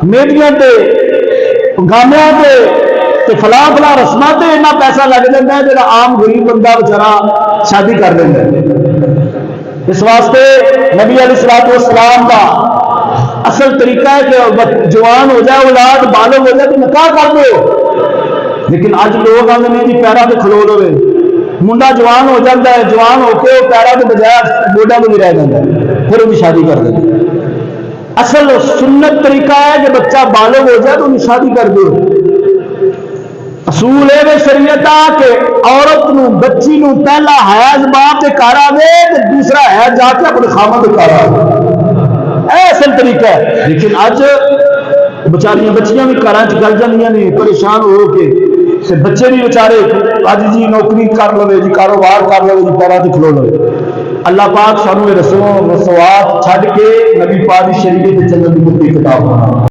Media تے گانیاں تے فلاں فلاں رسماں تے اتنا پیسہ لگ جاتا ہے جہاں عام غریب بندہ بچارا شادی کر لینا ہے۔ اس واسطے نبی علیہ الصلوۃ والسلام کا اصل طریقہ ہے کہ جوان ہو جائے، اولاد بالغ ہو جائے تو نکاح کر دو، لیکن اج لوگ آتے ہیں جی پیروں تے کھلو لو، منڈا جوان ہو جاتا ہے، جوان ہو کے وہ پیروں کے بجائے گوڈا کو بھی رہ جاتا ہے، پھر وہ شادی کر دیتے ہیں۔ اصل سنت طریقہ ہے کہ بچہ بالغ ہو جائے تو انہیں شادی کر دو۔ اصول ہے شریعت کہ عورت نو بچی نو پہلا حیض باپ کے کار آوے تے دوسرا حیض جا کے اپنے خامد کے کار آوے، اے اصل طریقہ ہے۔ لیکن اج بچاریاں بچیاں بھی گھراں چ گل جاندیاں نے پریشان ہو کے، تے بچے بھی بیچارے اج جی نوکری کر لو جی، کاروبار کر لو جی، پیراں تے کھلو لو۔ اللہ پاک سانو رسوم رسوات چھڈ کے نبی پاک دی شریعت تے چلن دی توفیق عطا فرمائے۔